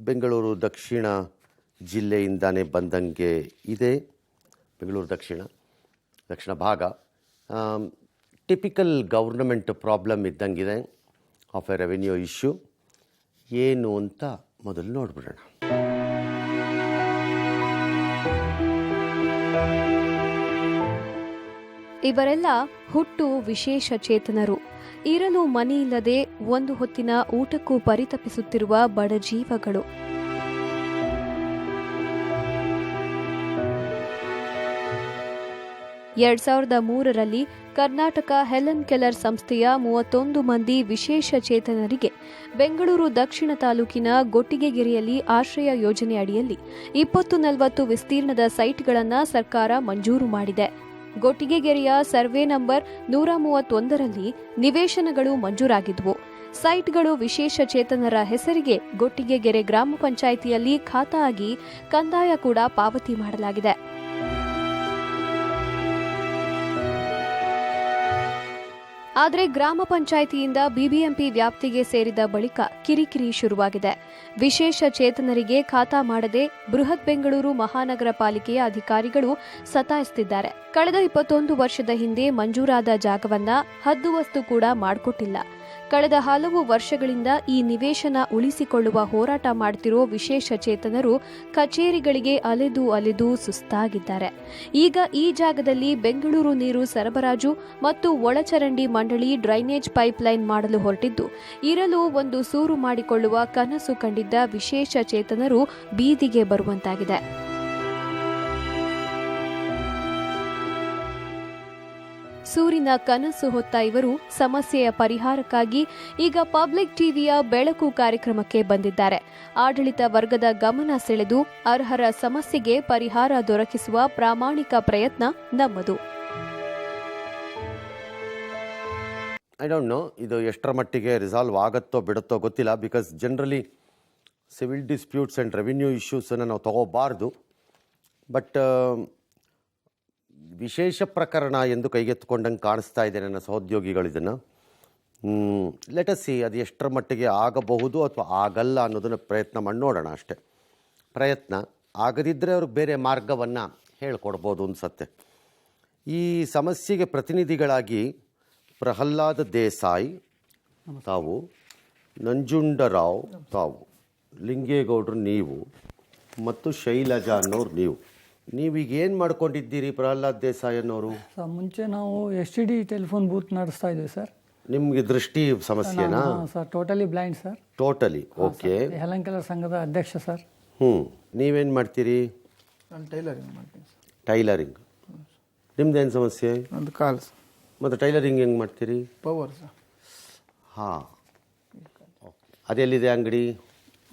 ಬೆಂಗಳೂರು ದಕ್ಷಿಣ ಜಿಲ್ಲೆಯಿಂದಾನೇ ಬಂದಂಗೆ ಇದೆ. ಬೆಂಗಳೂರು ದಕ್ಷಿಣ ಭಾಗ ಟಿಪಿಕಲ್ ಗೌರ್ನಮೆಂಟ್ ಪ್ರಾಬ್ಲಮ್ ಇದ್ದಂಗಿದೆ ಆಫ್ ಎ ರೆವಿನ್ಯೂ ಇಶ್ಯೂ. ಏನು ಅಂತ ಮೊದಲು ನೋಡ್ಬಿಡೋಣ. ಇವರೆಲ್ಲ ಹುಟ್ಟು ವಿಶೇಷ ಚೇತನರು. ಇರಲು ಮನೆಯಿಲ್ಲದೆ ಒಂದು ಹೊತ್ತಿನ ಊಟಕ್ಕೂ ಪರಿತಪಿಸುತ್ತಿರುವ ಬಡಜೀವಗಳು. ಎರಡ್ 2003ರಲ್ಲಿ ಕರ್ನಾಟಕ ಹೆಲನ್ ಕೆಲ್ಲರ್ ಸಂಸ್ಥೆಯ 31 ಮಂದಿ ವಿಶೇಷ ಚೇತನರಿಗೆ ಬೆಂಗಳೂರು ದಕ್ಷಿಣ ತಾಲೂಕಿನ ಗೊಟ್ಟಿಗೆಗೆರೆಯಲ್ಲಿ ಆಶ್ರಯ ಯೋಜನೆ ಅಡಿಯಲ್ಲಿ 20-40 ವಿಸ್ತೀರ್ಣದ ಸೈಟ್ಗಳನ್ನು ಸರ್ಕಾರ ಮಂಜೂರು ಮಾಡಿದೆ. ಗೊಟ್ಟಿಗೆಗೆರೆಯ ಸರ್ವೆ ನಂಬರ್ 131ರಲ್ಲಿ ನಿವೇಶನಗಳು ಮಂಜೂರಾಗಿದ್ವು. ಸೈಟ್ಗಳು ವಿಶೇಷ ಚೇತನರ ಹೆಸರಿಗೆ ಗೊಟ್ಟಿಗೆಗೆರೆ ಗ್ರಾಮ ಪಂಚಾಯಿತಿಯಲ್ಲಿ ಖಾತಾ ಆಗಿ ಕಂದಾಯ ಕೂಡ ಪಾವತಿ ಮಾಡಲಾಗಿದೆ. ಆದರೆ ಗ್ರಾಮ ಪಂಚಾಯಿತಿಯಿಂದ ಬಿಬಿಎಂಪಿ ವ್ಯಾಪ್ತಿಗೆ ಸೇರಿದ ಬಳಿಕ ಕಿರಿಕಿರಿ ಶುರುವಾಗಿದೆ. ವಿಶೇಷ ಚೇತನರಿಗೆ ಖಾತಾ ಮಾಡದೆ ಬೃಹತ್ ಬೆಂಗಳೂರು ಮಹಾನಗರ ಪಾಲಿಕೆಯ ಅಧಿಕಾರಿಗಳು ಸತಾಯಿಸುತ್ತಿದ್ದಾರೆ. ಕಳೆದ 21 ವರ್ಷದ ಹಿಂದೆ ಮಂಜೂರಾದ ಜಾಗವನ್ನ ಹದ್ದುವಸ್ತು ಕೂಡ ಮಾಡಿಕೊಟ್ಟಿಲ್ಲ. ಕಳೆದ ಹಲವು ವರ್ಷಗಳಿಂದ ಈ ನಿವೇಶನ ಉಳಿಸಿಕೊಳ್ಳುವ ಹೋರಾಟ ಮಾಡುತ್ತಿರೋ ವಿಶೇಷ ಚೇತನರು ಕಚೇರಿಗಳಿಗೆ ಅಲೆದು ಸುಸ್ತಾಗಿದ್ದಾರೆ. ಈಗ ಈ ಜಾಗದಲ್ಲಿ ಬೆಂಗಳೂರು ನೀರು ಸರಬರಾಜು ಮತ್ತು ಒಳಚರಂಡಿ ಮಂಡಳಿ ಡ್ರೈನೇಜ್ ಪೈಪ್ಲೈನ್ ಮಾಡಲು ಹೊರಟಿದ್ದು, ಇರಲು ಒಂದು ಸೂರು ಮಾಡಿಕೊಳ್ಳುವ ಕನಸು ಕಂಡಿದ್ದ ವಿಶೇಷ ಚೇತನರು ಬೀದಿಗೆ ಬರುವಂತಾಗಿದೆ. ಸೂರಿನ ಕನಸು ಹೊತ್ತ ಇವರು ಸಮಸ್ಯೆಯ ಪರಿಹಾರಕ್ಕಾಗಿ ಈಗ ಪಬ್ಲಿಕ್ ಟಿವಿಯ ಬೆಳಕು ಕಾರ್ಯಕ್ರಮಕ್ಕೆ ಬಂದಿದ್ದಾರೆ. ಆಡಳಿತ ವರ್ಗದ ಗಮನ ಸೆಳೆದು ಅರ್ಹರ ಸಮಸ್ಯೆಗೆ ಪರಿಹಾರ ದೊರಕಿಸುವ ಪ್ರಾಮಾಣಿಕ ಪ್ರಯತ್ನ ನಮ್ಮದು. ಐ ಡೋಂಟ್ ನೋ ಇದು ಎಷ್ಟರ ಮಟ್ಟಿಗೆ ರಿಸಾಲ್ವ್ ಆಗುತ್ತೋ ಬಿಡುತ್ತೋ ಗೊತ್ತಿಲ್ಲ. Because generally civil disputes and revenue ಇಶ್ಯೂಸನ್ನು ನಾವು ತಗೋಬಾರ್ದು. ಬಟ್ ವಿಶೇಷ ಪ್ರಕರಣ ಎಂದು ಕೈಗೆತ್ತಿಕೊಂಡಂಗೆ ಕಾಣಿಸ್ತಾ ಇದೆ ನನ್ನ ಸಹೋದ್ಯೋಗಿಗಳು. ಇದನ್ನು ಲೆಟಸ್ ಸಿ ಅದು ಎಷ್ಟರ ಮಟ್ಟಿಗೆ ಆಗಬಹುದು ಅಥವಾ ಆಗಲ್ಲ ಅನ್ನೋದನ್ನು ಪ್ರಯತ್ನ ಮಾಡಿ ನೋಡೋಣ ಅಷ್ಟೇ. ಪ್ರಯತ್ನ ಆಗದಿದ್ದರೆ ಅವ್ರಿಗೆ ಬೇರೆ ಮಾರ್ಗವನ್ನು ಹೇಳಿಕೊಡ್ಬೋದು ಅನಿಸತ್ತೆ. ಈ ಸಮಸ್ಯೆಗೆ ಪ್ರತಿನಿಧಿಗಳಾಗಿ ಪ್ರಹ್ಲಾದ ದೇಸಾಯಿ ತಾವು, ನಂಜುಂಡರಾವ್ ತಾವು, ಲಿಂಗೇಗೌಡರು ನೀವು ಮತ್ತು ಶೈಲಜಾ ಅನ್ನೋರು ನೀವೀಗ ಏನು ಮಾಡ್ಕೊಂಡಿದ್ದೀರಿ? ಪ್ರಹ್ಲಾದ್ ದೇಸಾಯಿ ಅನ್ನೋರು ಸರ್, ಮುಂಚೆ ನಾವು STD ಟೆಲಿಫೋನ್ ಬೂತ್ ನಡೆಸ್ತಾ ಇದ್ದೀವಿ ಸರ್. ನಿಮಗೆ ದೃಷ್ಟಿ ಸಮಸ್ಯೆನಾ? Sir, totally blind sir. Totally okay. Helen Keller ಸಂಘದ ಅಧ್ಯಕ್ಷ ಸರ್. ನೀವೇನು ಮಾಡ್ತೀರಿ? ನಾನು ಟೈಲರಿಂಗ್ ಮಾಡ್ತೀನಿ ಸರ್. ಟೈಲರಿಂಗ್. ನಿಮ್ದೇನು ಸಮಸ್ಯೆ? ಒಂದು ಕಾಲ್ ಸರ್. ಮತ್ತು ಟೈಲರಿಂಗ್ ಹೆಂಗೆ ಮಾಡ್ತೀರಿ? Power sir. ಹಾಂ, ಅದೆಲ್ಲಿದೆ ಅಂಗಡಿ?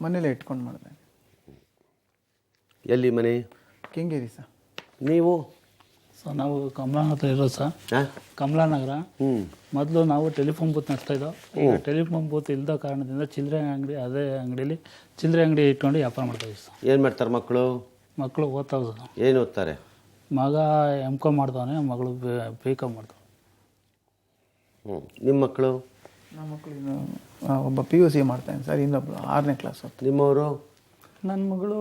ಮನೇಲೆ ಇಟ್ಕೊಂಡು ಮಾಡಿದೆ. ಎಲ್ಲಿ ಮನೆ? ಕೆಂಗೇರಿ ಸರ್. ನೀವು? ಸರ್, ನಾವು ಕಮಲಾನಗರ ಇರೋದು ಸರ್. ಕಮಲಾನಗರ. ಮೊದಲು ನಾವು ಟೆಲಿಫೋನ್ ಬೂತ್ ನಡೆಸ್ತಾ ಇದ್ದೋ. ಈಗ ಟೆಲಿಫೋನ್ ಬೂತ್ ಇಲ್ಲದ ಕಾರಣದಿಂದ ಚಿಲ್ಲರೆ ಅಂಗಡಿ, ಅದೇ ಅಂಗಡಿಯಲ್ಲಿ ಚಿಲ್ಲರೆ ಅಂಗಡಿ ಇಟ್ಕೊಂಡು ವ್ಯಾಪಾರ ಮಾಡ್ತಾ ಇದ್ದೀವಿ ಸರ್. ಏನು ಮಾಡ್ತಾರೆ ಮಕ್ಕಳು? ಮಕ್ಕಳು ಓದ್ತಾವೆ ಸರ್. ಏನು ಓದ್ತಾರೆ? ಮಗ M.Com ಮಾಡ್ತಾನೆ, ಮಗಳು B.Com ಮಾಡ್ತಾವೆ. ನಿಮ್ಮ ಮಕ್ಕಳು? ನಮ್ಮ ಮಕ್ಕಳು ಒಬ್ಬ PUC ಮಾಡ್ತಾನೆ ಸರ್, ಇನ್ನೊಬ್ಬ 6ನೇ ಕ್ಲಾಸ್. ನಿಮ್ಮವರು? ನನ್ನ ಮಗಳು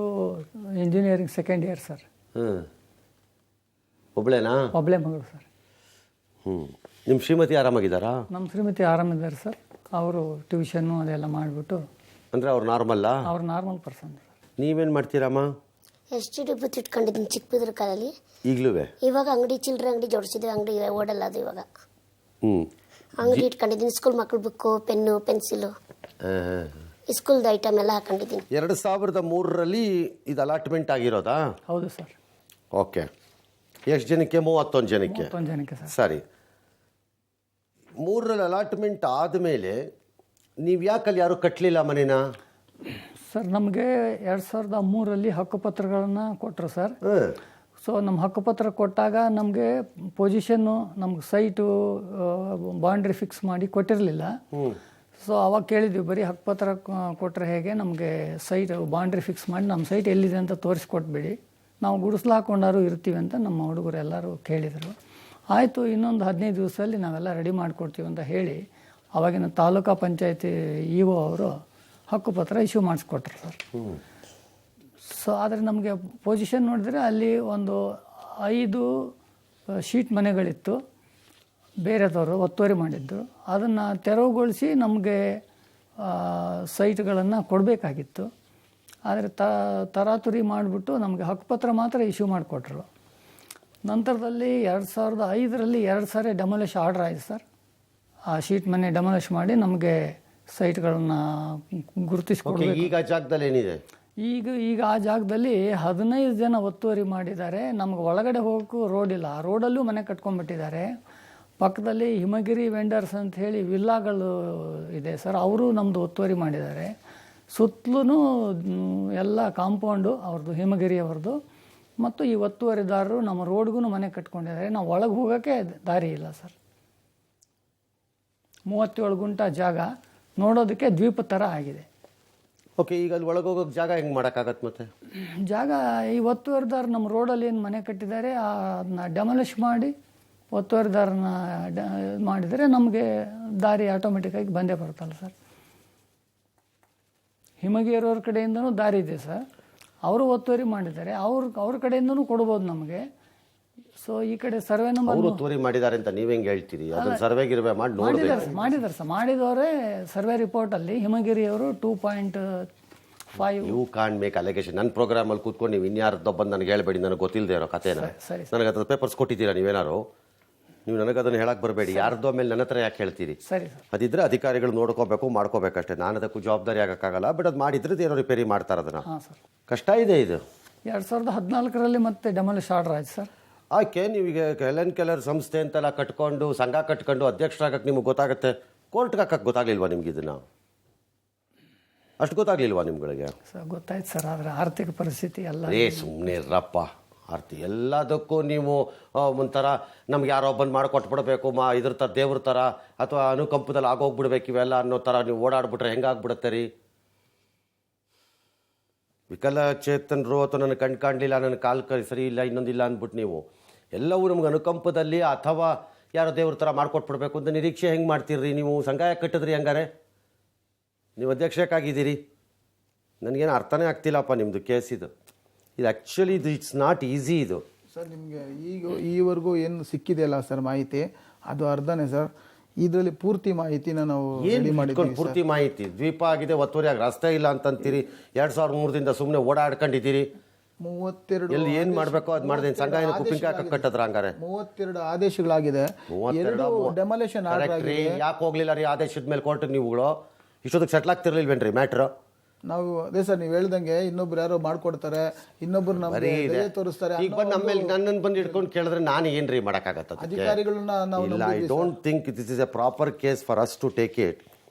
ಇಂಜಿನಿಯರಿಂಗ್ 2nd ಇಯರ್ ಸರ್. ಒಬ್ಬಳೇನಾ? ಒಬ್ಬಳೇ ಮಗಳು ಸರ್. ನಿಮ್ಮ ಶ್ರೀಮತಿ ಆರಾಮಾಗಿದ್ದಾರಾ? ನಮ್ಮ ಶ್ರೀಮತಿ ಆರಾಮಿದ್ದಾರೆ ಸರ್. ಅವರು ಟ್ಯೂಷನ್ನು ಅದೆಲ್ಲ ಮಾಡಿಬಿಟ್ಟು. ಅಂದರೆ ಅವ್ರು ನಾರ್ಮಲ್ಲಾ? ಅವ್ರು ನಾರ್ಮಲ್ ಪರ್ಸನ್ ಸರ್. ನೀವೇನು ಮಾಡ್ತೀರಮ್ಮ? STD ಬೂತ್ ಇಟ್ಕೊಂಡಿದ್ದೀನಿ ಚಿಕ್ಕಬಿದ್ರ ಕಾಲಲ್ಲಿ. ಈಗಲೂ? ಇವಾಗ ಅಂಗಡಿ ಚಿಲ್ಲರೆ ಅಂಗಡಿ ಜೋಡಿಸಿದ್ವಿ. ಅಂಗಡಿ ಓಡಲ್ಲ ಅದು ಇವಾಗ. ಅಂಗಡಿ ಇಟ್ಕೊಂಡಿದ್ದೀನಿ. ಸ್ಕೂಲ್ ಮಕ್ಕಳು ಬುಕ್ಕು, ಪೆನ್ನು, ಪೆನ್ಸಿಲು, ಸ್ಕೂಲ್ದ ಐಟಮ್ ಎಲ್ಲ ಹಾಕೊಂಡಿದ್ದೀನಿ. 2003ರಲ್ಲಿ ಇದು ಅಲಾಟ್ಮೆಂಟ್ ಆಗಿರೋದಾ? ಹೌದು ಸರ್. ಓಕೆ. ಎಷ್ಟು ಜನಕ್ಕೆ? 31 ಜನಕ್ಕೆ. 31 ಜನಕ್ಕೆ ಸರ್. ಸರಿ. 3ರಲ್ಲಿ ಅಲಾಟ್ಮೆಂಟ್ ಆದಮೇಲೆ ನೀವು ಯಾಕಲ್ಲಿ ಯಾರು ಕಟ್ಟಲಿಲ್ಲ ಮನೇನ? ಸರ್, ನಮಗೆ 2003ರಲ್ಲಿ ಹಕ್ಕುಪತ್ರಗಳನ್ನು ಕೊಟ್ಟರು ಸರ್. ಸೊ ನಮ್ಮ ಹಕ್ಕುಪತ್ರ ಕೊಟ್ಟಾಗ ನಮಗೆ ಪೊಸಿಷನ್ನು, ನಮ್ಗೆ ಸೈಟು ಬೌಂಡ್ರಿ ಫಿಕ್ಸ್ ಮಾಡಿ ಕೊಟ್ಟಿರಲಿಲ್ಲ. ಸೊ ಅವಾಗ ಕೇಳಿದ್ವಿ, ಬರೀ ಹಕ್ಕುಪತ್ರ ಕೊಟ್ಟರೆ ಹೇಗೆ, ನಮಗೆ ಸೈಟ್ ಬೌಂಡ್ರಿ ಫಿಕ್ಸ್ ಮಾಡಿ ನಮ್ಮ ಸೈಟ್ ಎಲ್ಲಿದೆ ಅಂತ ತೋರಿಸ್ಕೊಟ್ಬಿಡಿ, ನಾವು ಗುಡಿಸ್ಲು ಹಾಕ್ಕೊಂಡಾರು ಇರ್ತೀವಿ ಅಂತ ನಮ್ಮ ಹುಡುಗರು ಎಲ್ಲರೂ ಕೇಳಿದರು. ಆಯಿತು, ಇನ್ನೊಂದು 15 ದಿವಸದಲ್ಲಿ ನಾವೆಲ್ಲ ರೆಡಿ ಮಾಡಿಕೊಡ್ತೀವಿ ಅಂತ ಹೇಳಿ ಅವಾಗಿನ ತಾಲೂಕಾ ಪಂಚಾಯತಿ EO ಅವರು ಹಕ್ಕುಪತ್ರ ಇಶ್ಯೂ ಮಾಡಿಸ್ಕೊಟ್ರು ಸರ್. ಸೊ ಆದರೆ ನಮಗೆ ಪೊಸಿಷನ್ ನೋಡಿದ್ರೆ ಅಲ್ಲಿ ಒಂದು 5 ಶೀಟ್ ಮನೆಗಳಿತ್ತು, ಬೇರೆದವರು ಒತ್ತುವರಿ ಮಾಡಿದ್ದು. ಅದನ್ನು ತೆರವುಗೊಳಿಸಿ ನಮಗೆ ಸೈಟ್ಗಳನ್ನು ಕೊಡಬೇಕಾಗಿತ್ತು. ಆದರೆ ತರಾತುರಿ ಮಾಡಿಬಿಟ್ಟು ನಮಗೆ ಹಕ್ಕುಪತ್ರ ಮಾತ್ರ ಇಶ್ಯೂ ಮಾಡಿಕೊಟ್ರು. ನಂತರದಲ್ಲಿ 2005ರಲ್ಲಿ 2 ಸಾರಿ ಡೆಮಾಲಿಷ್ ಆರ್ಡರ್ ಆಯಿತು ಸರ್. ಆ ಶೀಟ್ ಮನೆ ಡೆಮಾಲಿಷ್ ಮಾಡಿ ನಮಗೆ ಸೈಟ್ಗಳನ್ನು ಗುರುತಿಸ್ಕೊಡ್ಬೇಕು. ಈಗ ಜಾಗದಲ್ಲಿ ಏನಿದೆ? ಈಗ ಆ ಜಾಗದಲ್ಲಿ 15 ಜನ ಒತ್ತುವರಿ ಮಾಡಿದ್ದಾರೆ. ನಮ್ಗೆ ಒಳಗಡೆ ಹೋಗೋಕ್ಕೂ ರೋಡ್ ಇಲ್ಲ, ಆ ರೋಡಲ್ಲೂ ಮನೆ ಕಟ್ಕೊಂಡ್ಬಿಟ್ಟಿದ್ದಾರೆ. ಪಕ್ಕದಲ್ಲಿ ಹಿಮಗಿರಿ ವೆಂಡರ್ಸ್ ಅಂತ ಹೇಳಿ ವಿಲ್ಲಾಗಳು ಇದೆ ಸರ್, ಅವರು ನಮ್ಮದು ಒತ್ತುವರಿ ಮಾಡಿದ್ದಾರೆ. ಸುತ್ತಲೂ ಎಲ್ಲ ಕಾಂಪೌಂಡು ಅವ್ರದ್ದು, ಹಿಮಗಿರಿಯವ್ರದ್ದು. ಮತ್ತು ಈ ಒತ್ತುವರಿದಾರರು ನಮ್ಮ ರೋಡ್ಗೂ ಮನೆ ಕಟ್ಕೊಂಡಿದ್ದಾರೆ. ನಾವು ಒಳಗೆ ಹೋಗೋಕ್ಕೆ ದಾರಿ ಇಲ್ಲ ಸರ್. 37 ಗುಂಟ ಜಾಗ ನೋಡೋದಕ್ಕೆ ದ್ವೀಪ ಥರ ಆಗಿದೆ. ಓಕೆ, ಈಗ ಅಲ್ಲಿ ಒಳಗೆ ಹೋಗೋಕೆ ಜಾಗ ಹೆಂಗೆ ಮಾಡೋಕ್ಕಾಗತ್ತೆ? ಮತ್ತೆ ಜಾಗ ಈ ಒತ್ತುವರಿದಾರ ನಮ್ಮ ರೋಡಲ್ಲಿ ಏನು ಮನೆ ಕಟ್ಟಿದ್ದಾರೆ ಅದನ್ನ ಡೆಮಾಲಿಷ್ ಮಾಡಿ ಒತ್ತುವರಿದಾರನ ಮಾಡಿದರೆ ನಮಗೆ ದಾರಿ ಆಟೋಮೆಟಿಕ್ಕಾಗಿ ಬಂದೇ ಬರುತ್ತಲ್ಲ ಸರ್. ಹಿಮಗಿರಿಯವ್ರ ಕಡೆಯಿಂದನೂ ದಾರಿ ಇದೆ ಸರ್, ಅವರು ಒತ್ತುವರಿ ಮಾಡಿದ್ದಾರೆ, ಅವ್ರ ಕಡೆಯಿಂದನೂ ಕೊಡ್ಬೋದು ನಮಗೆ. ಸೊ ಈ ಕಡೆ ಸರ್ವೆ ನಂಬರ್ ಅವರು ಒತ್ತುವರಿ ಮಾಡಿದ್ದಾರೆ ಅಂತ ನೀವು ಹೆಂಗೆ ಹೇಳ್ತೀರಿ? ಅದನ್ನ ಸರ್ವೆ ಗಿರ್ವೆ ಮಾಡಿ ಮಾಡಿದ್ದಾರೆ ಸರ್. ಮಾಡಿದವರೇ ಸರ್ವೆ ರಿಪೋರ್ಟಲ್ಲಿ ಹಿಮಗಿರಿಯವರು 2.5 ಯು ಕಾಂಟ್ ಮೇಕ್ ಅಲಿಗೇಷನ್. ನನ್ನ ಪ್ರೋಗ್ರಾಮಲ್ಲಿ ಕೂತ್ಕೊಂಡು ನೀವು ಇನ್ಯಾರ್ದೋ ಬಂದು ನನಗೆ ಹೇಳ್ಬೇಡಿ, ನನಗೆ ಗೊತ್ತಿಲ್ಲದೆ ಇರೋ ಕಥೆನ. ನನಗೆ ಅದ್ರ ಪೇಪರ್ಸ್ ಕೊಟ್ಟಿದ್ದೀರಾ ನೀವೇನಾರು? ನೀವು ನನಗೆ ಅದನ್ನು ಹೇಳಕ್ಕೆ ಬರಬೇಡಿ. ಯಾರ್ದೋ ಮೇಲೆ ನನ್ನ ಹತ್ರ ಯಾಕೆ ಹೇಳ್ತೀರಿ? ಸರಿ ಸರ್. ಅದಿದ್ರೆ ಅಧಿಕಾರಿಗಳು ನೋಡ್ಕೋಬೇಕು, ಮಾಡ್ಕೋಬೇಕಷ್ಟೇ. ನಾನು ಅದಕ್ಕೂ ಜವಾಬ್ದಾರಿ ಆಗೋಕ್ಕಾಗಲ್ಲ. ಬಟ್ ಅದು ಮಾಡಿದ್ರೆ ಏನೋ ರಿಪೇರಿ ಮಾಡ್ತಾರೆ ಅದನ್ನು. ಹಾಂ ಸರ್. ಕಷ್ಟ ಇದೆ ಇದು. 2014ರಲ್ಲಿ ಮತ್ತೆ ಡೆಮಾಲಿಷ್ ಆರ್ಡರ್ ಆಯ್ತು ಸರ್. ಆಕೆ ನೀವೀಗ ಹೆಲೆನ್ ಕೆಲ್ಲರ್ ಸಂಸ್ಥೆ ಅಂತೆಲ್ಲ ಕಟ್ಕೊಂಡು ಸಂಘ ಕಟ್ಕೊಂಡು ಅಧ್ಯಕ್ಷರಾಗಕ್ಕೆ ನಿಮ್ಗೆ ಗೊತ್ತಾಗುತ್ತೆ, ಕೋರ್ಟ್ಗೆ ಹಾಕಕ್ಕೆ ಗೊತ್ತಾಗ್ಲಿಲ್ವಾ ನಿಮ್ಗೆ? ಇದನ್ನು ಅಷ್ಟು ಗೊತ್ತಾಗ್ಲಿಲ್ವಾ ನಿಮ್ಗಳಿಗೆ? ಸರ್ ಗೊತ್ತಾಯ್ತು ಸರ್, ಆದರೆ ಆರ್ಥಿಕ ಪರಿಸ್ಥಿತಿ ಎಲ್ಲ ಸುಮ್ಮನೆ ಇರಪ್ಪ. ಎಲ್ಲದಕ್ಕೂ ನೀವು ಒಂಥರ ನಮ್ಗೆ ಯಾರೋ ಬಂದು ಮಾಡಿಕೊಟ್ಬಿಡ್ಬೇಕು, ಇದ್ರ ಥರ ದೇವ್ರ ಥರ ಅಥವಾ ಅನುಕಂಪದಲ್ಲಿ ಆಗೋಗ್ಬಿಡ್ಬೇಕು ಇವೆಲ್ಲ ಅನ್ನೋ ಥರ ನೀವು ಓಡಾಡ್ಬಿಟ್ರೆ ಹೆಂಗಾಗ್ಬಿಡುತ್ತೆ ರೀ? ವಿಕಲಚೇತನರು ಅಥವಾ ನನಗೆ ಕಣ್ ಕಾಣಲಿಲ್ಲ, ನನ್ನ ಕಾಲು ಸರಿ ಇಲ್ಲ, ಇನ್ನೊಂದಿಲ್ಲ ಅಂದ್ಬಿಟ್ಟು ನೀವು ಎಲ್ಲವೂ ನಮ್ಗೆ ಅನುಕಂಪದಲ್ಲಿ ಅಥವಾ ಯಾರೋ ದೇವ್ರ ಥರ ಮಾಡಿಕೊಟ್ಬಿಡ್ಬೇಕು ಅಂತ ನಿರೀಕ್ಷೆ ಹೆಂಗೆ ಮಾಡ್ತೀರಿ ನೀವು? ಸಂಘ ಯಾಕೆ ಕಟ್ಟಿದ್ರಿ ಹಂಗಾರೆ? ನೀವು ಅಧ್ಯಕ್ಷಕ್ಕಾಗಿದ್ದೀರಿ. ನನಗೇನು ಅರ್ಥನೇ ಆಗ್ತಿಲ್ಲಪ್ಪ ನಿಮ್ಮದು ಕೇಸ್. ಇದು ಆ್ಯಕ್ಚುಲಿ ಇಟ್ಸ್ ನಾಟ್ ಈಸಿ. ಇದು ಸರ್ ನಿಮಗೆ ಈವರೆಗೂ ಏನು ಸಿಕ್ಕಿದೆಯಲ್ಲ ಸರ್ ಮಾಹಿತಿ, ಅದು ಅರ್ಧನೇ ಸರ್. ಇದರಲ್ಲಿ ಪೂರ್ತಿ ಮಾಹಿತಿನ ನಾವು ರೆಡಿ ಮಾಡಿದ್ದೀವಿ. ಪೂರ್ತಿ ಮಾಹಿತಿ ದ್ವೀಪ ಆಗಿದೆ, ಒತ್ತುವರಿಯಾಗಿ ರಸ್ತೆ ಇಲ್ಲ ಅಂತಂತೀರಿ. 2003ದಿಂದ ಸುಮ್ಮನೆ ಓಡಾಡ್ಕೊಂಡಿದ್ದೀರಿ. 32 ಎಲ್ಲಿ ಏನು ಮಾಡಬೇಕೋ ಅದು ಮಾಡಿದೆ. ಸಂಘ ಏನು ಕುಪ್ಪಿಂಗ್ ಹಾಕಕ್ಕೆ ಕಟ್ಟದ್ರ ಹಂಗಾರೆ? 32 ಆದೇಶಗಳಾಗಿದೆ, 2 ಡೆಮಾಲಿಷನ್ ಆರ್ಡರ್ ಆಗಿದೆ. ಯಾಕೆ ಹೋಗ್ಲಿಲ್ಲ ರೀ ಆದೇಶದ ಮೇಲೆ ಕೋರ್ಟ್? ನೀವುಗಳು ಇಷ್ಟೊತ್ತಿಗೆ ಸೆಟ್ಲ್ ಆಗ್ತಿರ್ಲಿಲ್ವೇನ್ರಿ ಮ್ಯಾಟ್ರ್? ನಾವು ಅದೇ ಸರ್ ನೀವು ಹೇಳ್ದಂಗೆ ಇನ್ನೊಬ್ರು ಯಾರೋ ಮಾಡ್ಕೊಡ್ತಾರೆ, ಇನ್ನೊಬ್ರು ನಮಗೆ ತೋರಿಸ್ತಾರೆ. ಈಗ ಬಂದು ನಮ್ಮ ಮೇಲೆ ನನ್ನನ್ನು ಬಂದು ಹಿಡ್ಕೊಂಡು ಕೇಳಿದ್ರೆ ನಾನು ಏನ್ರಿ ಮಾಡೋಕ್ಕಾಗತ್ತೆ? ಅಧಿಕಾರಿಗಳನ್ನ ನಾವು ಇಲ್ಲ, I don't think this is a proper case for us to take it.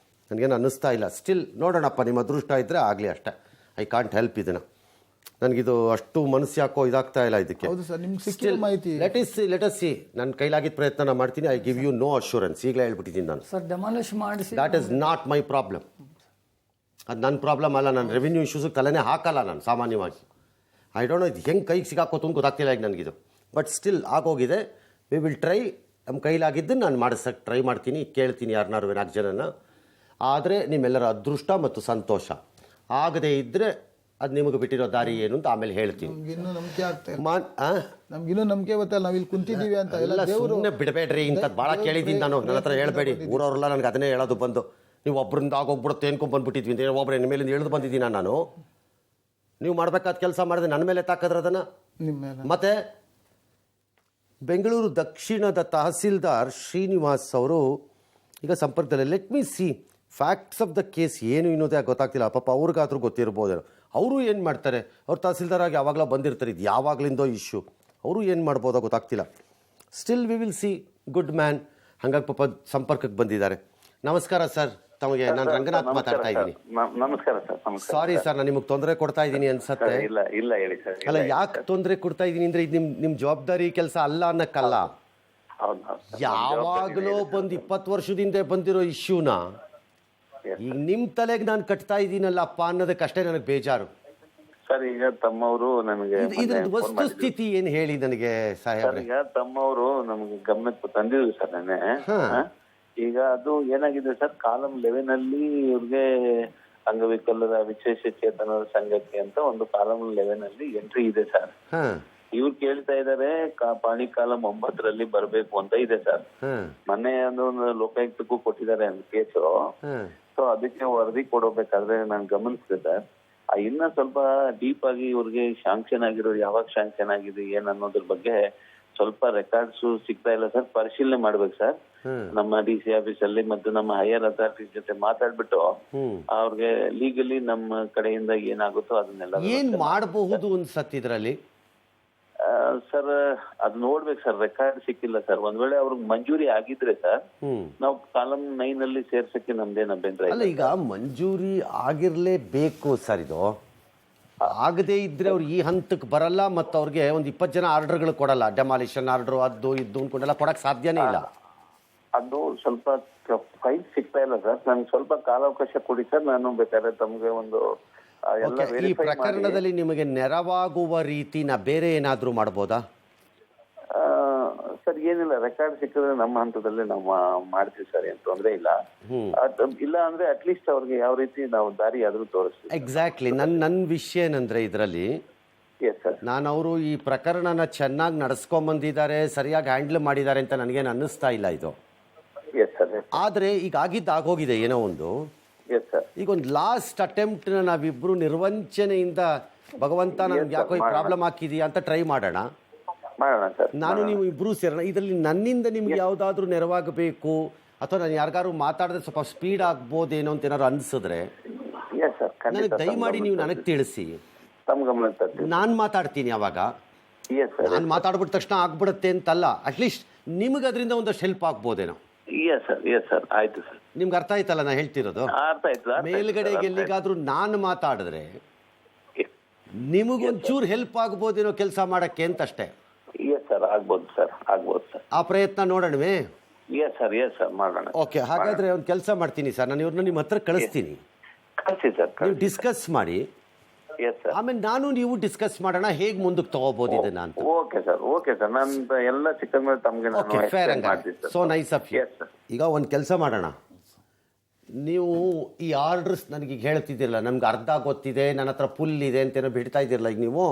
ನನಗೇನು ಅನ್ನಿಸ್ತಾ ಇಲ್ಲ. ಸ್ಟಿಲ್ ನೋಡೋಣಪ್ಪ, ನಿಮ್ಮ ಅದೃಷ್ಟ ಇದ್ದರೆ ಆಗಲಿ ಅಷ್ಟೇ. ಐ ಕಾಂಟ್ ಹೆಲ್ಪ್ ಇದನ್ನು. ನನಗಿದು ಅಷ್ಟು ಮನಸ್ಸು ಯಾಕೋ ಇದಾಗ್ತಾ ಇಲ್ಲ ಇದಕ್ಕೆ. ಹೌದು ಸರ್, ನಿಮ್ಗೆ ಸಿಕ್ಕಿದ ಮಾಹಿತಿ ಲೆಟ್ ಅಸ್ ಸಿ. ನನ್ನ ಕೈಲಾಗಿದ್ದ ಪ್ರಯತ್ನ ಮಾಡ್ತೀನಿ. I give you no assurance. ಈಗಲೇ ಹೇಳ್ಬಿಟ್ಟಿದ್ದೀನಿ ನಾನು. ಸರ್ ಡೆಮಾಲಿಷ್ ಮಾಡಿಸಿ that is not my problem. ಅದು ನನ್ನ ಪ್ರಾಬ್ಲಮ್ ಅಲ್ಲ. ನಾನು ರೆವಿನ್ಯೂ ಇಶ್ಯೂಸಿಗೆ ತಲೆನೇ ಹಾಕಲ್ಲ ನಾನು ಸಾಮಾನ್ಯವಾಗಿ. ಐ ಡೋಂಟ್ ನೋ ಇದು ಹೆಂಗೆ ಕೈಗೆ ಸಿಗಾಕೋತು ಅಂತ ಗೊತ್ತಾಗ್ತಿಲ್ಲ ಈಗ ನನಗಿದು. ಬಟ್ ಸ್ಟಿಲ್ ಆಗೋಗಿದೆ. We will try. ನಮ್ಮ ಕೈಲಾಗಿದ್ದನ್ನು ನಾನು ಮಾಡಿಸೋಕ್ಕೆ ಟ್ರೈ ಮಾಡ್ತೀನಿ. ಕೇಳ್ತೀನಿ ಯಾರನ್ನಾರು 4 ಜನನ. ಆದರೆ ನಿಮ್ಮೆಲ್ಲರ ಅದೃಷ್ಟ ಮತ್ತು ಸಂತೋಷ. ಆಗದೇ ಇದ್ದರೆ ಅದು ನಿಮಗೆ ಬಿಟ್ಟಿರೋ ದಾರಿ ಏನು ಅಂತ ಆಮೇಲೆ ಹೇಳ್ತೀನಿ. ಇನ್ನೂ ನಂಬಿಕೆ ಆಗ್ತಾ ಇಲ್ಲ. ನಮ್ಗಿನ್ನೂ ನಂಬಿಕೆ ಗೊತ್ತಲ್ಲ, ನಾವು ಇಲ್ಲಿ ಕುಂತಿದ್ದೀವಿ ಅಂತ. ಎಲ್ಲ ಸುಮ್ಮನೆ ಬಿಡಬೇಡ್ರಿ. ಇಂಥದ್ದು ಭಾಳ ಕೇಳಿದ್ದೀನಿ ನಾನು. ನನ್ನ ಹತ್ರ ಹೇಳ್ಬೇಡಿ. ಊರವ್ರೆಲ್ಲ ನನಗೆ ಅದನ್ನೇ ಹೇಳೋದು ಬಂದು, ನೀವು ಒಬ್ಬರಿಂದ ಆಗೋಗ್ಬಿಡುತ್ತೆ ಏನ್ಕೊಂಡು ಬಂದುಬಿಟ್ಟಿದ್ವಿ ಅಂತ. ಒಬ್ಬರೇ ನಿಮ್ಮ ಮೇಲಿಂದ ಇಳಿದು ಬಂದಿದ್ದೀನಿ ನಾನು. ನೀವು ಮಾಡಬೇಕಾದ ಕೆಲಸ ಮಾಡಿದೆ ನನ್ನ ಮೇಲೆ ತಾಕದ್ರ ಅದನ್ನು. ಮತ್ತು ಬೆಂಗಳೂರು ದಕ್ಷಿಣದ ತಹಸೀಲ್ದಾರ್ ಶ್ರೀನಿವಾಸ್ ಅವರು ಈಗ ಸಂಪರ್ಕದಲ್ಲಿ. Let me see facts of the case ಏನು ಇನ್ನೋದೇ ಗೊತ್ತಾಗ್ತಿಲ್ಲ. ಪಾಪ ಅವ್ರಿಗಾದ್ರೂ ಗೊತ್ತಿರ್ಬೋದು. ಅವರು ಏನು ಮಾಡ್ತಾರೆ? ಅವ್ರು ತಹಸೀಲ್ದಾರ್ ಆಗಿ ಯಾವಾಗಲೂ ಬಂದಿರ್ತಾರೆ. ಇದು ಯಾವಾಗಲಿಂದೋ ಇಶ್ಯೂ. ಅವರು ಏನು ಮಾಡ್ಬೋದೋ ಗೊತ್ತಾಗ್ತಿಲ್ಲ. Still we will see. Good man. ಹಾಗಾಗಿ ಪಾಪ ಸಂಪರ್ಕಕ್ಕೆ ಬಂದಿದ್ದಾರೆ. ನಮಸ್ಕಾರ ಸರ್. ತಮಗೆ ನಾನು ರಂಗನಾಥ್ ಮಾತಾಡ್ತಾ ಇದ್ದೀನಿ. ನಮಸ್ಕಾರ ಸರ್. ಸಾರಿ ಸರ್, ನಾನು ನಿಮಗೆ ತೊಂದರೆ ಕೊಡ್ತಾ ಇದ್ದೀನಿ ಅನ್ಸತ್ತೆ. ಇಲ್ಲ ಹೇಳಿ ಸರ್. ಅಲ್ಲ, ಯಾಕೆ ತೊಂದರೆ ಕೊಡ್ತಾ ಇದ್ದೀನಿ ಅಂದ್ರೆ ಇದು ನಿಮ್ಮ ಜವಾಬ್ದಾರಿ ಕೆಲಸ ಅಲ್ಲ ಅನ್ನಕ್ಕಲ್ಲ. ಯಾವಾಗಲೂ ಬಂದು 20 ವರ್ಷದಿಂದ ಬಂದಿರೋ ಇಶ್ಯೂನ ಈಗ ನಿಮ್ಮ ತಲೆಗೆ ನಾನು ಕಟ್ತಾ ಇದ್ದೀನಲ್ಲಪ್ಪ ಅನ್ನೋದಕ್ಕಷ್ಟೇ ನನಗೆ ಬೇಜಾರು ಸರ್. ಈಗ ತಮ್ಮವರು ನಮಗೆ ಇದ್ರದ್ದು ವಸ್ತುಸ್ಥಿತಿ ಏನು ಹೇಳಿ ನನಗೆ ಸಾಹೇಬ್ರೆ. ಈಗ ತಮ್ಮವರು ನಮಗೆ ಗಮನಕ್ಕೆ ತಂದಿದ್ರು ಸರ್ ನೆನ್ನೆ. ಈಗ ಅದು ಏನಾಗಿದೆ ಸರ್, ಕಾಲಮ್ 11 ಅಲ್ಲಿ ಇವ್ರಿಗೆ ಅಂಗವಿಕಲರ ವಿಶೇಷ ಚೇತನರ ಸಂಘಕ್ಕೆ ಅಂತ ಒಂದು ಕಾಲಮ್ 11 ಅಲ್ಲಿ ಎಂಟ್ರಿ ಇದೆ ಸರ್. ಹಾಂ ಇವ್ರು ಕೇಳ್ತಾ ಇದಾರೆ ಪಾಣಿ ಕಾಲಂ 9ರಲ್ಲಿ ಬರ್ಬೇಕು ಅಂತ ಇದೆ ಸರ್. ಹಾಂ ಮೊನ್ನೆ ಒಂದು ಲೋಕಾಯುಕ್ತಕ್ಕೂ ಕೊಟ್ಟಿದ್ದಾರೆ ಒಂದು ಕೇಸು. ಹಾಂ ಸೊ ಅದಕ್ಕೆ ವರದಿ ಕೊಡಬೇಕಾದ್ರೆ ನಾನು ಗಮನಿಸಿದೆ ಸರ್. ಇನ್ನ ಸ್ವಲ್ಪ ಡೀಪ್ ಆಗಿ ಇವ್ರಿಗೆ ಶಾಂಕ್ಷನ್ ಆಗಿರೋದು ಯಾವಾಗ ಶಾಂಕ್ಷನ್ ಆಗಿದೆ ಏನ್ ಅನ್ನೋದ್ರ ಬಗ್ಗೆ ಸ್ವಲ್ಪ ರೆಕಾರ್ಡ್ಸ್ ಸಿಗ್ತಾ ಇಲ್ಲ ಸರ್. ಪರಿಶೀಲನೆ ಮಾಡ್ಬೇಕು ಸರ್. ನಮ್ಮ DC ಆಫೀಸ್ ಅಲ್ಲಿ ಮತ್ತು ನಮ್ಮ ಹೈಯರ್ ಅಥಾರಿಟೀಸ್ ಜೊತೆ ಮಾತಾಡ್ಬಿಟ್ಟು ಅವ್ರಿಗೆ ಲೀಗಲಿ ನಮ್ಮ ಕಡೆಯಿಂದ ಏನಾಗುತ್ತೋ ಅದನ್ನೆಲ್ಲ ಏನು ಮಾಡಬಹುದು ಅನ್ಸತ್ತೆ ಇದರಲ್ಲಿ? ಸರ್ ಅದ್ ನೋಡ್ಬೇಕು ಸರ್. ರೆಕಾರ್ಡ್ ಸಿಕ್ಕಿಲ್ಲ ಸರ್. ಒಂದ್ ವೇಳೆ ಅವ್ರಿಗೆ ಮಂಜೂರಿ ಆಗಿದ್ರೆ ಸರ್ ನಾವು ಕಾಲಂ 9 ಅಲ್ಲಿ ಸೇರ್ಸಕ್ಕೆ ನಮ್ದೇನ್ ಅಭ್ಯಂತರ ಅಲ್ಲ, ಈಗ ಮಂಜೂರಿ ಆಗಿರ್ಲೇಬೇಕು ಸರ್. ಇದು ಆಗದೇ ಇದ್ರೆ ಅವ್ರು ಈ ಹಂತಕ್ಕೆ ಬರಲ್ಲ ಮತ್ತು ಅವ್ರಿಗೆ ಒಂದು 20 ಜನ ಆರ್ಡರ್ಗಳು ಕೊಡಲ್ಲ. ಡೆಮಾಲಿಷನ್ ಆರ್ಡರ್ ಅದು ಇದು ಅಂದ್ಕೊಂಡೆಲ್ಲ ಕೊಡಕ್ಕೆ ಸಾಧ್ಯನೇ ಇಲ್ಲ. ಅದು ಸ್ವಲ್ಪ ಫೈಲ್ ಸಿಗ್ತಾ ಇಲ್ಲ ಸರ್. ನನ್ಗೆ ಸ್ವಲ್ಪ ಕಾಲಾವಕಾಶ ಕೊಡಿ ಸರ್. ನಾನು ಬೇಕಾದ್ರೆ ತಮ್ಗೆ ಒಂದು ಎಲ್ಲ ಈ ಪ್ರಕರಣದಲ್ಲಿ ನಿಮಗೆ ನೆರವಾಗುವ ರೀತಿನ ಬೇರೆ ಏನಾದರೂ ಮಾಡ್ಬೋದಾ? ಸರ್ ಏನಿಲ್ಲ, ರೆಕಾರ್ಡ್ ಸಿಕ್ಕಿದ್ರೆ ನಮ್ಮ ಹಂತದಲ್ಲಿ ನಾವು ಮಾಡ್ತೀವಿ ಸರ್. ಏನ್ ತೊಂದರೆ ಇಲ್ಲ. ಇಲ್ಲ ಅಂದ್ರೆ ಅಟ್ಲೀಸ್ಟ್ ಅವ್ರಿಗೆ ಯಾವ ರೀತಿ ನಾವು ದಾರಿ ಆದ್ರೂ ತೋರಿಸ್ತೀವಿ. ಎಕ್ಸಾಕ್ಟ್ಲಿ. ನನ್ನ ವಿಷಯ ಏನಂದ್ರೆ ಇದರಲ್ಲಿ ನಾನು ಅವರು ಈ ಪ್ರಕರಣನ ಚೆನ್ನಾಗಿ ನಡ್ಸ್ಕೊಂಬಂದಿದ್ದಾರೆ, ಸರಿಯಾಗಿ ಹ್ಯಾಂಡಲ್ ಮಾಡಿದ್ದಾರೆ ಅಂತ ನನಗೇನು ಅನ್ನಿಸ್ತಾ ಇಲ್ಲ ಇದು. ಆದರೆ ಈಗ ಆಗಿದ್ದು ಆಗೋಗಿದೆ ಏನೋ ಒಂದು. ಈಗ ಒಂದು ಲಾಸ್ಟ್ ಅಟೆಂಪ್ಟ್ನ ನಾವಿಬ್ರು ನಿರ್ವಂಚನೆಯಿಂದ ಭಗವಂತ ನನ್ಗೆ ಯಾಕೋ ಈ ಪ್ರಾಬ್ಲಮ್ ಹಾಕಿದೀಯಾ ಅಂತ ಟ್ರೈ ಮಾಡೋಣ. ನಾನು ನೀವು ಇಬ್ರು ಸೇರೋಣ. ಇದರಲ್ಲಿ ನನ್ನಿಂದ ನಿಮ್ಗೆ ಯಾವುದಾದ್ರೂ ನೆರವಾಗಬೇಕು ಅಥವಾ ನಾನು ಯಾರಿಗಾರು ಮಾತಾಡಿದ್ರೆ ಸ್ವಲ್ಪ ಸ್ಪೀಡ್ ಆಗ್ಬೋದೇನೋ ಅಂತ ಏನಾದ್ರು ಅನ್ಸಿದ್ರೆ ನನಗೆ ದಯಮಾಡಿ ನೀವು ನನಗೆ ತಿಳಿಸಿ. ನಾನು ಮಾತಾಡ್ತೀನಿ. ಅವಾಗ ನಾನು ಮಾತಾಡ್ಬಿಟ್ಟ ತಕ್ಷಣ ಆಗ್ಬಿಡುತ್ತೆ ಅಂತಲ್ಲ, ಅಟ್ಲೀಸ್ಟ್ ನಿಮ್ಗೆ ಅದರಿಂದ ಒಂದಷ್ಟು ಹೆಲ್ಪ್ ಆಗ್ಬೋದೇನೋ. ಆಯ್ತು ಸರ್. ನಿಮ್ಗೆ ಅರ್ಥ ಆಯ್ತಲ್ಲ ನಾ ಹೇಳ್ತಿರೋದು? ಮೇಲ್ಗಡೆಗೆ ಎಲ್ಲಿಗಾದ್ರೂ ನಾನು ಮಾತಾಡಿದ್ರೆ ನಿಮಗೊಂಚೂರು ಹೆಲ್ಪ್ ಆಗ್ಬೋದೇನೋ ಕೆಲಸ ಮಾಡಕ್ಕೆ ಅಂತ ಅಷ್ಟೇ. ಆಗ್ಬೋದು ಸರ್. ಆ ಪ್ರಯತ್ನ ನೋಡೋಣವೇ? ಮಾಡೋಣ. ಓಕೆ, ಹಾಗಾದ್ರೆ ಒಂದು ಕೆಲಸ ಮಾಡ್ತೀನಿ ಸರ್. ನಾನು ಇವ್ರನ್ನ ನಿಮ್ಮ ಹತ್ರ ಕಳಿಸ್ತೀನಿ. ನೀವು ಡಿಸ್ಕಸ್ ಮಾಡಿ, ಆಮೇಲೆ ನಾನು ನೀವು ಡಿಸ್ಕಸ್ ಮಾಡೋಣ ಹೇಗೆ ಮುಂದಕ್ಕೆ ತಗೋಬಹುದು ಇದನ್ನ ಅಂತ. Okay sir. ನಾನು ಎಲ್ಲ ಚಿಕ್ಕದ ಮೇಲೆ ತಮಗೆ ಸೋ ನೈಸ್ ಆಫ್ ಯು. ಈಗ ಒಂದು ಕೆಲಸ ಮಾಡೋಣ. ನೀವು ಈ ಆರ್ಡರ್ಸ್ ನನಗೆ ಹೇಳ್ತಿದ್ದಿರಲ್ಲ, ನಮ್ಗೆ ಅರ್ಧ ಗೊತ್ತಿದೆ, ನನ್ನ ಹತ್ರ ಫುಲ್ ಇದೆ ಅಂತ ಏನೋ ಬಿಡ್ತಾ ಇದ್ದಿರಲ್ಲ. ಈಗ ನೀವು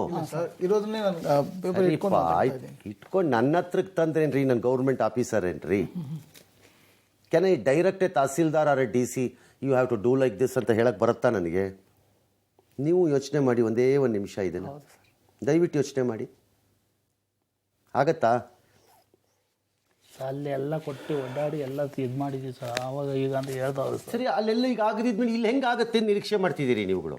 ಇಟ್ಕೊಂಡು ನನ್ನ ಹತ್ರಕ್ಕೆ ತಂದ್ರೇನ್ರಿ? ನನ್ನ ಗೌರ್ಮೆಂಟ್ ಆಫೀಸರ್ ಏನ್ರಿ? Can I direct tahsildar or DC you have to do like this ಅಂತ ಹೇಳಕ್ಕೆ ಬರುತ್ತಾ ನನಗೆ? ನೀವು ಯೋಚನೆ ಮಾಡಿ ಒಂದೇ ಒಂದು ನಿಮಿಷ ಇದನ್ನು ದಯವಿಟ್ಟು ಯೋಚನೆ ಮಾಡಿ. ಆಗತ್ತಾ? ಅಲ್ಲಿ ಎಲ್ಲ ಕೊಟ್ಟು ಓಡಾಡಿ ಎಲ್ಲ ಇದು ಮಾಡಿದ್ವಿ ಸರ್. ಆವಾಗ ಈಗ ಅಂತ ಹೇಳ್ತಾವ್ರು ಸರಿ. ಅಲ್ಲೆಲ್ಲ ಈಗ ಆಗದಿದ್ಮೇಲೆ ಇಲ್ಲಿ ಹೆಂಗೆ ಆಗುತ್ತೆ ನಿರೀಕ್ಷೆ ಮಾಡ್ತಿದ್ದೀರಿ ನೀವುಗಳು?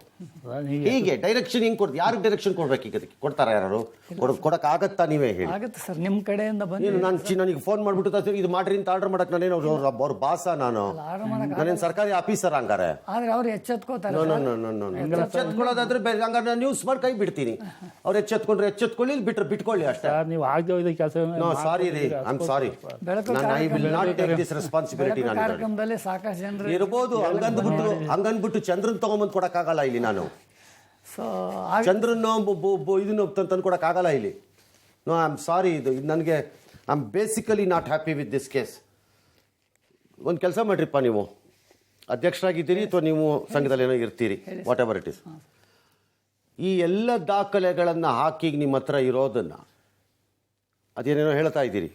ಹೀಗೆ ಡೈರೆಕ್ಷನ್ ಹೆಂಗೆ ಕೊಡ್ತೀವಿ? ಯಾರಿಗೆ ಡೈರೆಕ್ಷನ್ ಕೊಡ್ಬೇಕು? ಈಗ ಅದಕ್ಕೆ ಕೊಡ್ತಾರ ಯಾರು? ಕೊಡೋಕ್ಕಾಗತ್ತಾ? ನೀವೇ ಹೇಳಿ. ಆಗುತ್ತೆ ಸರ್, ನಿಮ್ಮ ಕಡೆಯಿಂದ ಬಂದು ನನಗೆ ಫೋನ್ ಮಾಡಿಬಿಟ್ಟು ಇದು ಮಾಡ್ರಿ ಅಂತ ಆರ್ಡರ್ ಮಾಡಕ್ಕೆ ನಾನೇನು ಅವ್ರ ಬಾಸ? ನಾನೇನು ಸರ್ಕಾರಿ ಆಫೀಸರ್ ಹಂಗಾರೆ? ಆದ್ರೆ ಅವ್ರು ಎಚ್ಚೆತ್ಕೋತಾರೆ. ಎಚ್ಚೆತ್ಕೊಳ್ಳೋದಾದ್ರೆ ಬೇರೆ ಹಂಗಾರೆ ನಾನು ನ್ಯೂಸ್ ಮಾಡಿ ಕೈ ಬಿಡ್ತೀನಿ. ಅವ್ರು ಎಚ್ಚೆತ್ಕೊಂಡ್ರೆ ಎಚ್ಚೆತ್ಕೊಳ್ಳಿ, ಬಿಟ್ಕೊಳ್ಳಿ ಅಷ್ಟೇ. ನೀವು ಆಗದೆ ಕೆಲಸ. ಸಾರಿ ರೀ, I am sorry. I will not take this responsibility. ಕಾರ್ಯಕ್ರಮದಲ್ಲಿ ಸಾಕಷ್ಟು ಜನರು ಇರ್ಬೋದು. ಹಂಗನ್ಬಿಟ್ಟು ಚಂದ್ರನ್ ತಗೊಂಬಂದು ಕೊಡಕ್ಕಾಗಲ್ಲ ಇಲ್ಲಿ. ನಾನು ಸೊ ಚಂದ್ರನ್ನು ಇದನ್ನು ತಂದು ಕೊಡಕ್ಕಾಗಲ್ಲ ಇಲ್ಲಿ. No, I am sorry. ಇದು ನನಗೆ I am basically not happy with this case. ಒಂದು ಕೆಲಸ ಮಾಡ್ರಿಪ್ಪ, ನೀವು ಅಧ್ಯಕ್ಷರಾಗಿದ್ದೀರಿ ಅಥವಾ ನೀವು ಸಂಘದಲ್ಲಿ ಏನೋ ಇರ್ತೀರಿ, ವಾಟ್ ಎವರ್ ಇಟ್ ಇಸ್. ಈ ಎಲ್ಲ ದಾಖಲೆಗಳನ್ನು ಹಾಕಿ ನಿಮ್ಮ ಹತ್ರ ಇರೋದನ್ನು ಅದೇನೇನೋ ಹೇಳ್ತಾ ಇದ್ದೀರಿ.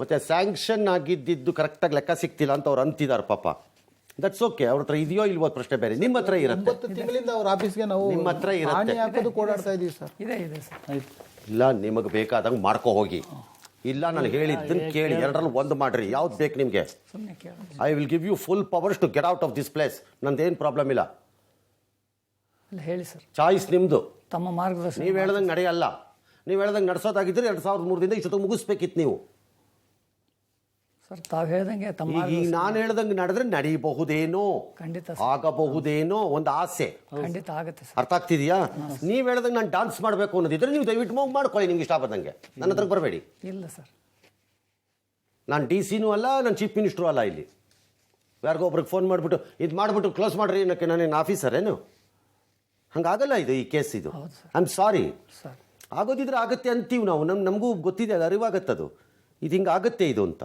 ಮತ್ತು ಸ್ಯಾಂಕ್ಷನ್ ಆಗಿದ್ದು ಕರೆಕ್ಟಾಗಿ ಲೆಕ್ಕ ಸಿಗ್ತಿಲ್ಲ ಅಂತ ಅವ್ರು ಅಂತಿದ್ದಾರೆ ಪಾಪ. That's okay. ಅವ್ರ ಹತ್ರ ಇದೆಯೋ ಇಲ್ವೋ ಪ್ರಶ್ನೆ ಬೇರೆ. ನಿಮ್ಮ ಹತ್ರ ಇರುತ್ತೆ. 9 ತಿಂಗಳಿಂದ ಅವ್ರ ಆಫೀಸ್ಗೆ ನಾವು ನಿಮ್ಮ ಹತ್ರ ಇರುತ್ತೆ. ಓಡಾಡ್ತಾ ಇದೀವಿ ಸರ್. ಇದೆ ಸರ್. ಇಲ್ಲ, ನಿಮಗೆ ಬೇಕಾದಂಗೆ ಮಾಡ್ಕೊ ಹೋಗಿ. ಇಲ್ಲ, ನಾನು ಹೇಳಿದ್ದನ್ನು ಕೇಳಿ, ಎರಡರಲ್ಲಿ ಒಂದು ಮಾಡ್ರಿ. ಯಾವ್ದು ಬೇಕು ನಿಮಗೆ? I will give you full powers to get out of this place. ನಂದೇನು ಪ್ರಾಬ್ಲಮ್ ಇಲ್ಲ. ಹೇಳಿ ಸರ್. ಚಾಯ್ಸ್ ನಿಮ್ಮದು. ತಮ್ಮ ಮಾರ್ಗದರ್ಶನ. ನೀವು ಹೇಳ್ದಂಗೆ ನಡೆಯಲ್ಲ. ನೀವು ಹೇಳ್ದಂಗೆ ನಡೆಸೋದಾಗಿದ್ದರೆ 2003ರಿಂದ ಇಷ್ಟೊತ್ತು ಮುಗಿಸ್ಬೇಕಿತ್ತು ನೀವು. ಸರ್ ತಾವು ಹೇಳ್ದಂಗೆ ತಮ್ಮ ಈಗ ನಾನು ಹೇಳ್ದಂಗೆ ನಡೆದ್ರೆ ನಡೀಬಹುದೇನೋ, ಖಂಡಿತ ಆಗಬಹುದೇನೋ ಒಂದು ಆಸೆ. ಖಂಡಿತ ಆಗುತ್ತೆ ಸರ್. ಅರ್ಥ ಆಗ್ತಿದೆಯಾ? ನೀವು ಹೇಳ್ದಂಗೆ ನಾನು ಡಾನ್ಸ್ ಮಾಡಬೇಕು ಅನ್ನೋದಿದ್ರೆ ನೀವು ದಯವಿಟ್ಟು ಮಾಡ್ಕೊಳ್ಳಿ, ನಿಮ್ಗೆ ಇಷ್ಟ ಬಂದಂಗೆ. ನನ್ನ ಹತ್ರ ಬರಬೇಡಿ. ಇಲ್ಲ ಸರ್, ನಾನು DC ಅಲ್ಲ, ನಾನು ಚೀಫ್ ಮಿನಿಸ್ಟ್ರು ಅಲ್ಲ. ಇಲ್ಲಿ ಯಾರಿಗೋ ಒಬ್ರಿಗೆ ಫೋನ್ ಮಾಡಿಬಿಟ್ಟು ಇದು ಮಾಡಿಬಿಟ್ಟು ಕ್ಲೋಸ್ ಮಾಡ್ರಿ ಅನ್ನೋಕ್ಕೆ ನಾನೇನು ಆಫೀಸರೇನು? ಹಂಗಾಗಲ್ಲ ಇದು. ಈ ಕೇಸ್ ಇದು. ಐ ಆಮ್ ಸಾರಿ. ಆಗೋದಿದ್ರೆ ಆಗುತ್ತೆ ಅಂತೀವಿ ನಾವು. ನಮಗೂ ಗೊತ್ತಿದೆ, ಅದು ಅರಿವಾಗತ್ತದು. ಇದು ಹಿಂಗೆ ಆಗುತ್ತೆ ಇದು ಅಂತ.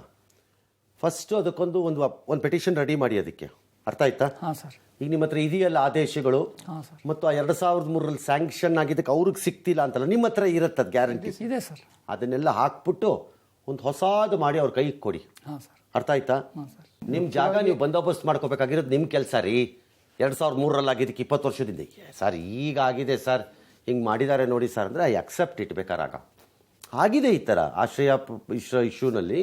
ಫಸ್ಟು ಅದಕ್ಕೊಂದು ಒಂದು ಪೆಟಿಷನ್ ರೆಡಿ ಮಾಡಿ. ಅದಕ್ಕೆ ಅರ್ಥ ಆಯ್ತಾ? ಹಾಂ ಸರ್. ಈಗ ನಿಮ್ಮ ಹತ್ರ ಇದೆಯಲ್ಲ ಆದೇಶಗಳು, ಹಾಂ ಸರ್. ಮತ್ತು ಆ 2003ರಲ್ಲಿ ಸ್ಯಾಂಕ್ಷನ್ ಆಗಿದ್ದಕ್ಕೆ ಅವ್ರಿಗೆ ಸಿಕ್ತಿಲ್ಲ ಅಂತಲ್ಲ, ನಿಮ್ಮ ಹತ್ರ ಇರುತ್ತೆ ಅದು ಗ್ಯಾರಂಟಿ. ಇದೆ ಸರ್. ಅದನ್ನೆಲ್ಲ ಹಾಕ್ಬಿಟ್ಟು ಒಂದು ಹೊಸಾದು ಮಾಡಿ ಅವ್ರ ಕೈಗೆ ಕೊಡಿ. ಹಾಂ ಸರ್. ಅರ್ಥ ಆಯ್ತಾ? ಹಾಂ ಸರ್. ನಿಮ್ಮ ಜಾಗ ನೀವು ಬಂದೋಬಸ್ತ್ ಮಾಡ್ಕೋಬೇಕಾಗಿರೋದು ನಿಮ್ಮ ಕೆಲಸ ರೀ. 2003ರಲ್ಲಿ ಆಗಿದ್ದಕ್ಕೆ 20 ವರ್ಷದಿಂದ ಸರ್ ಈಗ ಆಗಿದೆ ಸರ್, ಹಿಂಗೆ ಮಾಡಿದ್ದಾರೆ ನೋಡಿ ಸರ್ ಅಂದರೆ ಐ ಅಕ್ಸೆಪ್ಟ್ ಇಟ್. ಬೇಕಾರಾಗ ಆಗಿದೆ ಈ ಥರ ಆಶ್ರಯ ಇಶ್ಯೂನಲ್ಲಿ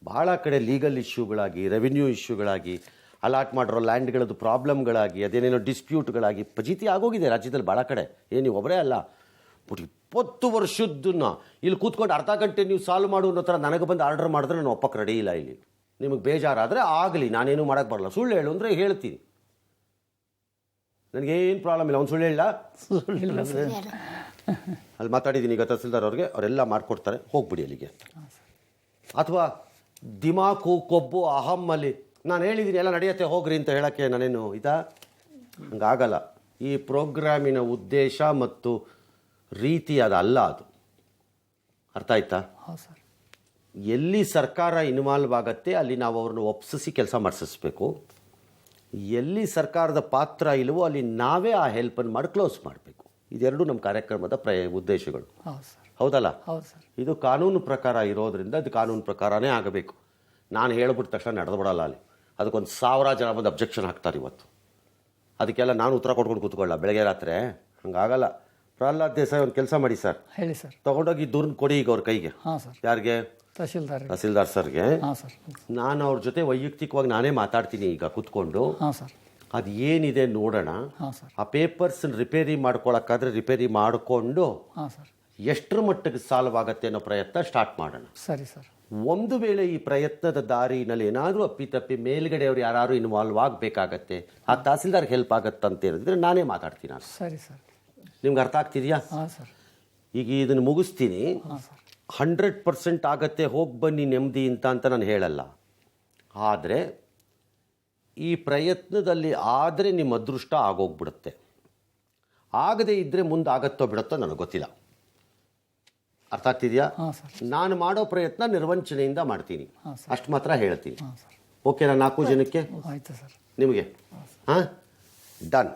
ಭಾಳ ಕಡೆ ಲೀಗಲ್ ಇಶ್ಯೂಗಳಾಗಿ, ರೆವಿನ್ಯೂ ಇಶ್ಯೂಗಳಾಗಿ, ಅಲಾಟ್ ಮಾಡಿರೋ ಲ್ಯಾಂಡ್ಗಳದ್ದು ಪ್ರಾಬ್ಲಮ್ಗಳಾಗಿ, ಅದೇನೇನೋ ಡಿಸ್ಪ್ಯೂಟ್ಗಳಾಗಿ ಫಜೀತಿ ಆಗೋಗಿದೆ ರಾಜ್ಯದಲ್ಲಿ ಭಾಳ ಕಡೆ. ಏನು ನೀವು ಒಬ್ಬರೇ ಅಲ್ಲ, ಬಟ್ 20 ವರ್ಷದ್ದನ್ನು ಇಲ್ಲಿ ಕೂತ್ಕೊಂಡು ಅರ್ಧ ಗಂಟೆ ನೀವು ಸಾಲ್ವ್ ಮಾಡು ಅನ್ನೋ ಥರ ನನಗೆ ಬಂದು ಆರ್ಡರ್ ಮಾಡಿದ್ರೆ ನಾನು ಒಪ್ಪಕ್ಕೆ ರೆಡಿ ಇಲ್ಲ. ಇಲ್ಲಿ ನಿಮಗೆ ಬೇಜಾರಾದರೆ ಆಗಲಿ, ನಾನೇನು ಮಾಡೋಕ್ಕೆ ಬರಲ್ಲ. ಸುಳ್ಳು ಹೇಳು ಅಂದರೆ ಹೇಳ್ತೀನಿ, ನನಗೇನು ಪ್ರಾಬ್ಲಮ್ ಇಲ್ಲ. ಅವ್ನು ಸುಳ್ಳು ಹೇಳ ಅಲ್ಲಿ ಮಾತಾಡಿದ್ದೀನಿ ಈಗ ತಹಸೀಲ್ದಾರ್ ಅವ್ರಿಗೆ, ಅವರೆಲ್ಲ ಮಾಡಿಕೊಡ್ತಾರೆ, ಹೋಗ್ಬಿಡಿ ಅಲ್ಲಿಗೆ. ಅಥವಾ ದಿಮಾಕು, ಕೊಬ್ಬು, ಅಹಮ್ಮಲ್ಲಿ ನಾನು ಹೇಳಿದ್ದೀನಿ ಎಲ್ಲ ನಡೆಯುತ್ತೆ ಹೋಗ್ರಿ ಅಂತ ಹೇಳೋಕ್ಕೆ ನಾನೇನು ಇದಾ? ಹಂಗಾಗಲ್ಲ. ಈ ಪ್ರೋಗ್ರಾಮಿನ ಉದ್ದೇಶ ಮತ್ತು ರೀತಿ ಅದಲ್ಲ, ಅದು ಅರ್ಥ ಆಯ್ತಾ? ಹಾಂ ಸರ್. ಎಲ್ಲಿ ಸರ್ಕಾರ ಇನ್ವಾಲ್ವ್ ಆಗತ್ತೆ ಅಲ್ಲಿ ನಾವು ಅವ್ರನ್ನ ಒಪ್ಪಿಸಿ ಕೆಲಸ ಮಾಡಿಸಿಸ್ಬೇಕು. ಎಲ್ಲಿ ಸರ್ಕಾರದ ಪಾತ್ರ ಇಲ್ಲವೋ ಅಲ್ಲಿ ನಾವೇ ಆ ಹೆಲ್ಪನ್ನು ಮಾಡಿ ಕ್ಲೋಸ್ ಮಾಡಬೇಕು. ಇದೆರಡು ನಮ್ಮ ಕಾರ್ಯಕ್ರಮದ ಉದ್ದೇಶಗಳು. ಹೌದು ಸರ್. ಹೌದಲ್ಲ? ಹೌದು ಸರ್. ಇದು ಕಾನೂನು ಪ್ರಕಾರ ಇರೋದ್ರಿಂದ ಅದು ಕಾನೂನು ಪ್ರಕಾರನೇ ಆಗಬೇಕು. ನಾನು ಹೇಳ್ಬಿಟ್ಟ ತಕ್ಷಣ ನಡೆದು ಬಿಡಲ್ಲ. ಅಲ್ಲಿ ಅದಕ್ಕೊಂದು 1000 ಜನ ಬಂದು ಅಬ್ಜೆಕ್ಷನ್ ಹಾಕ್ತಾರೆ ಇವತ್ತು. ಅದಕ್ಕೆಲ್ಲ ನಾನು ಉತ್ತರ ಕೊಟ್ಕೊಂಡು ಕೂತ್ಕೊಳ್ಳ ಬೆಳಗ್ಗೆ ರಾತ್ರಿ, ಹಂಗಾಗಲ್ಲ. ಪ್ರಹ್ಲಾದ್ ದೇಸಾಯಿ ಒಂದು ಕೆಲಸ ಮಾಡಿ ಸರ್, ಹೇಳಿ ಸರ್. ತೊಗೊಂಡೋಗಿ ದೂರನ್ನ ಕೊಡಿ ಈಗ ಅವ್ರ ಕೈಗೆ. ಹಾಂ ಸರ್. ಯಾರಿಗೆ? ತಹಸೀಲ್ದಾರ್ ಸರ್ಗೆ. ಹಾಂ ಸರ್. ನಾನು ಅವ್ರ ಜೊತೆ ವೈಯಕ್ತಿಕವಾಗಿ ನಾನೇ ಮಾತಾಡ್ತೀನಿ ಈಗ ಕೂತ್ಕೊಂಡು. ಹಾಂ ಸರ್. ಅದು ಏನಿದೆ ನೋಡೋಣ. ಹಾಂ ಸರ್. ಆ ಪೇಪರ್ಸ್ ರಿಪೇರಿ ಮಾಡ್ಕೊಳಕ್ಕಾದ್ರೆ ರಿಪೇರಿ ಮಾಡಿಕೊಂಡು ಹಾಂ ಸರ್. ಎಷ್ಟರ ಮಟ್ಟಿಗೆ ಸಾಲ್ವ್ ಆಗತ್ತೆ ಅನ್ನೋ ಪ್ರಯತ್ನ ಸ್ಟಾರ್ಟ್ ಮಾಡೋಣ. ಸರಿ ಸರ್. ಒಂದು ವೇಳೆ ಈ ಪ್ರಯತ್ನದ ದಾರಿನಲ್ಲಿ ಏನಾದರೂ ಅಪ್ಪಿತಪ್ಪಿ ಮೇಲ್ಗಡೆ ಅವ್ರು ಯಾರು ಇನ್ವಾಲ್ವ್ ಆಗಬೇಕಾಗತ್ತೆ, ಆ ತಹಸೀಲ್ದಾರ್ಗೆ ಹೆಲ್ಪ್ ಆಗತ್ತಂತ ಹೇಳಿದ್ರೆ ನಾನೇ ಮಾತಾಡ್ತೀನಿ. ಸರಿ ಸರ್. ನಿಮ್ಗೆ ಅರ್ಥ ಆಗ್ತಿದೆಯಾ? ಹಾಂ ಸರ್. ಈಗ ಇದನ್ನು ಮುಗಿಸ್ತೀನಿ. ಹಾಂ ಸರ್. 100% ಆಗತ್ತೆ, ಹೋಗಿ ಬನ್ನಿ ನೆಮ್ಮದಿ ಅಂತ ನಾನು ಹೇಳಲ್ಲ. ಆದರೆ ಈ ಪ್ರಯತ್ನದಲ್ಲಿ ಆದರೆ ನಿಮ್ಮ ಅದೃಷ್ಟ ಆಗೋಗ್ಬಿಡುತ್ತೆ. ಆಗದೇ ಇದ್ದರೆ ಮುಂದೆ ಆಗತ್ತೋ ಬಿಡುತ್ತೋ ನನಗೆ ಗೊತ್ತಿಲ್ಲ. ಅರ್ಥ ಆಗ್ತಿದೆಯಾ? ಹಾಂ ಸರ್. ನಾನು ಮಾಡೋ ಪ್ರಯತ್ನ ನಿರ್ವಂಚನೆಯಿಂದ ಮಾಡ್ತೀನಿ, ಅಷ್ಟು ಮಾತ್ರ ಹೇಳ್ತೀನಿ. ಹಾಂ ಸರ್. ಓಕೆನಾ? 4 ಜನಕ್ಕೆ ಆಯಿತು ಸರ್. ನಿಮಗೆ? ಹಾಂ, ಡನ್.